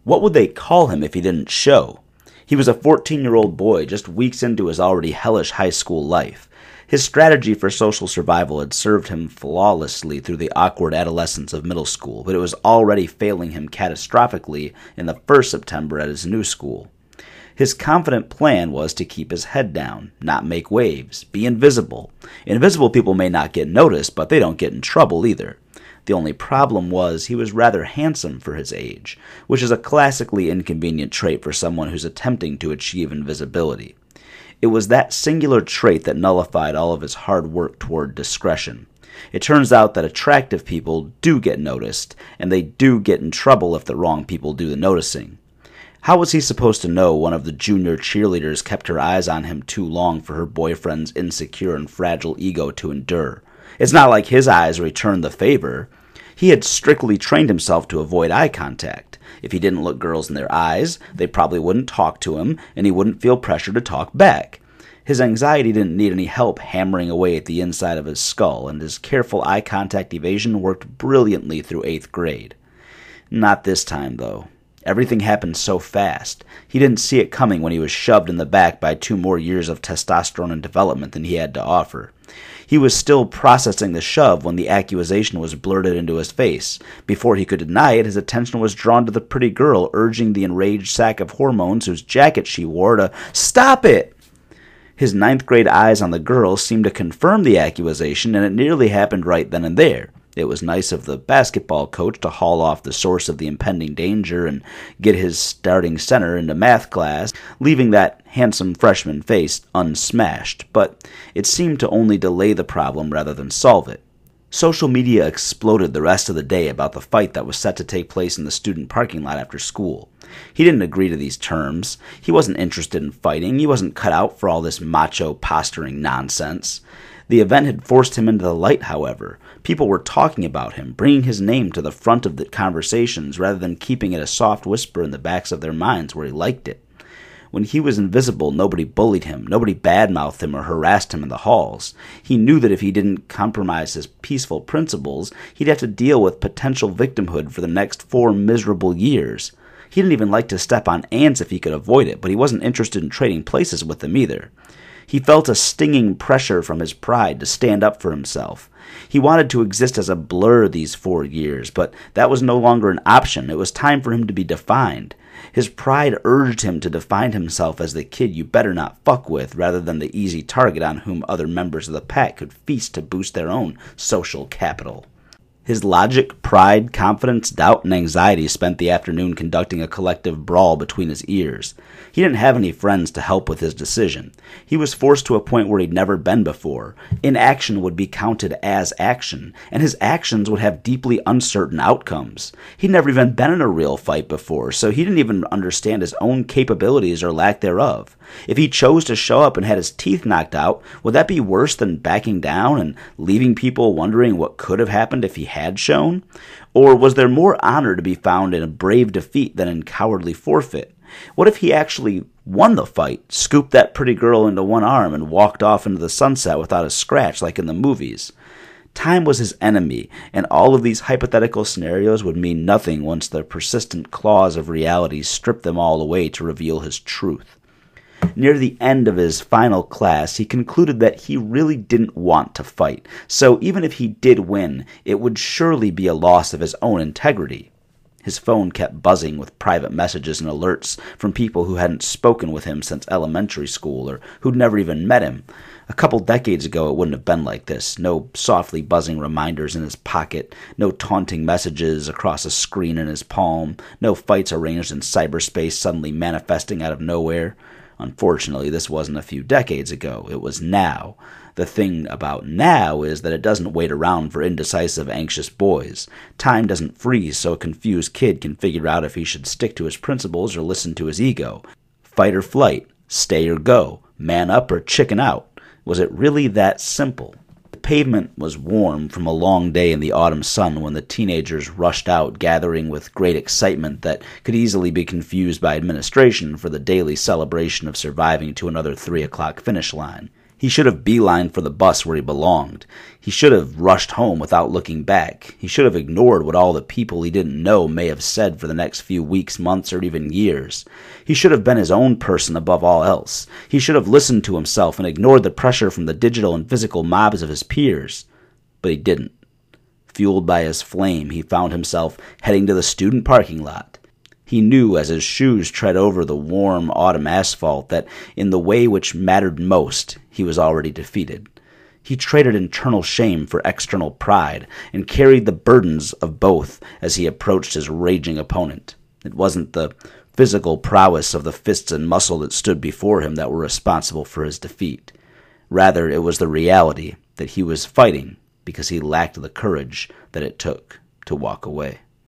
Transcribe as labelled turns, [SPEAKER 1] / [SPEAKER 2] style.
[SPEAKER 1] What would they call him if he didn't show? He was a 14-year-old boy just weeks into his already hellish high school life. His strategy for social survival had served him flawlessly through the awkward adolescence of middle school, but it was already failing him catastrophically in the first September at his new school. His confident plan was to keep his head down, not make waves, be invisible. Invisible people may not get noticed, but they don't get in trouble either. The only problem was he was rather handsome for his age, which is a classically inconvenient trait for someone who's attempting to achieve invisibility. It was that singular trait that nullified all of his hard work toward discretion. It turns out that attractive people do get noticed, and they do get in trouble if the wrong people do the noticing. How was he supposed to know one of the junior cheerleaders kept her eyes on him too long for her boyfriend's insecure and fragile ego to endure? It's not like his eyes returned the favor. He had strictly trained himself to avoid eye contact. If he didn't look girls in their eyes, they probably wouldn't talk to him, and he wouldn't feel pressure to talk back. His anxiety didn't need any help hammering away at the inside of his skull, and his careful eye contact evasion worked brilliantly through 8th grade. Not this time, though. Everything happened so fast. He didn't see it coming when he was shoved in the back by 2 more years of testosterone and development than he had to offer. He was still processing the shove when the accusation was blurted into his face. Before he could deny it, his attention was drawn to the pretty girl urging the enraged sack of hormones whose jacket she wore to stop it. His 9th grade eyes on the girl seemed to confirm the accusation, and it nearly happened right then and there. It was nice of the basketball coach to haul off the source of the impending danger and get his starting center into math class, leaving that handsome freshman face unsmashed, but it seemed to only delay the problem rather than solve it. Social media exploded the rest of the day about the fight that was set to take place in the student parking lot after school. He didn't agree to these terms. He wasn't interested in fighting. He wasn't cut out for all this macho posturing nonsense. The event had forced him into the light, however. People were talking about him, bringing his name to the front of the conversations rather than keeping it a soft whisper in the backs of their minds where he liked it. When he was invisible, nobody bullied him, nobody badmouthed him or harassed him in the halls. He knew that if he didn't compromise his peaceful principles, he'd have to deal with potential victimhood for the next 4 miserable years. He didn't even like to step on ants if he could avoid it, but he wasn't interested in trading places with them either. He felt a stinging pressure from his pride to stand up for himself. He wanted to exist as a blur these 4 years, but that was no longer an option. It was time for him to be defined. His pride urged him to define himself as the kid you better not fuck with, rather than the easy target on whom other members of the pack could feast to boost their own social capital. His logic, pride, confidence, doubt, and anxiety spent the afternoon conducting a collective brawl between his ears. He didn't have any friends to help with his decision. He was forced to a point where he'd never been before. Inaction would be counted as action, and his actions would have deeply uncertain outcomes. He'd never even been in a real fight before, so he didn't even understand his own capabilities or lack thereof. If he chose to show up and had his teeth knocked out, would that be worse than backing down and leaving people wondering what could have happened if he had shown? Or was there more honor to be found in a brave defeat than in cowardly forfeit? What if he actually won the fight, scooped that pretty girl into one arm, and walked off into the sunset without a scratch like in the movies? Time was his enemy, and all of these hypothetical scenarios would mean nothing once the persistent claws of reality stripped them all away to reveal his truth. Near the end of his final class, he concluded that he really didn't want to fight, so even if he did win, it would surely be a loss of his own integrity. His phone kept buzzing with private messages and alerts from people who hadn't spoken with him since elementary school or who'd never even met him. A couple decades ago, it wouldn't have been like this. No softly buzzing reminders in his pocket, no taunting messages across a screen in his palm, no fights arranged in cyberspace suddenly manifesting out of nowhere. Unfortunately, this wasn't a few decades ago. It was now. The thing about now is that it doesn't wait around for indecisive, anxious boys. Time doesn't freeze so a confused kid can figure out if he should stick to his principles or listen to his ego. Fight or flight, stay or go, man up or chicken out. Was it really that simple? The pavement was warm from a long day in the autumn sun when the teenagers rushed out, gathering with great excitement that could easily be confused by administration for the daily celebration of surviving to another 3 o'clock finish line. He should have beelined for the bus where he belonged. He should have rushed home without looking back. He should have ignored what all the people he didn't know may have said for the next few weeks, months, or even years. He should have been his own person above all else. He should have listened to himself and ignored the pressure from the digital and physical mobs of his peers. But he didn't. Fueled by his flame, he found himself heading to the student parking lot. He knew as his shoes tread over the warm autumn asphalt that in the way which mattered most, he was already defeated. He traded internal shame for external pride and carried the burdens of both as he approached his raging opponent. It wasn't the physical prowess of the fists and muscle that stood before him that were responsible for his defeat. Rather, it was the reality that he was fighting because he lacked the courage that it took to walk away.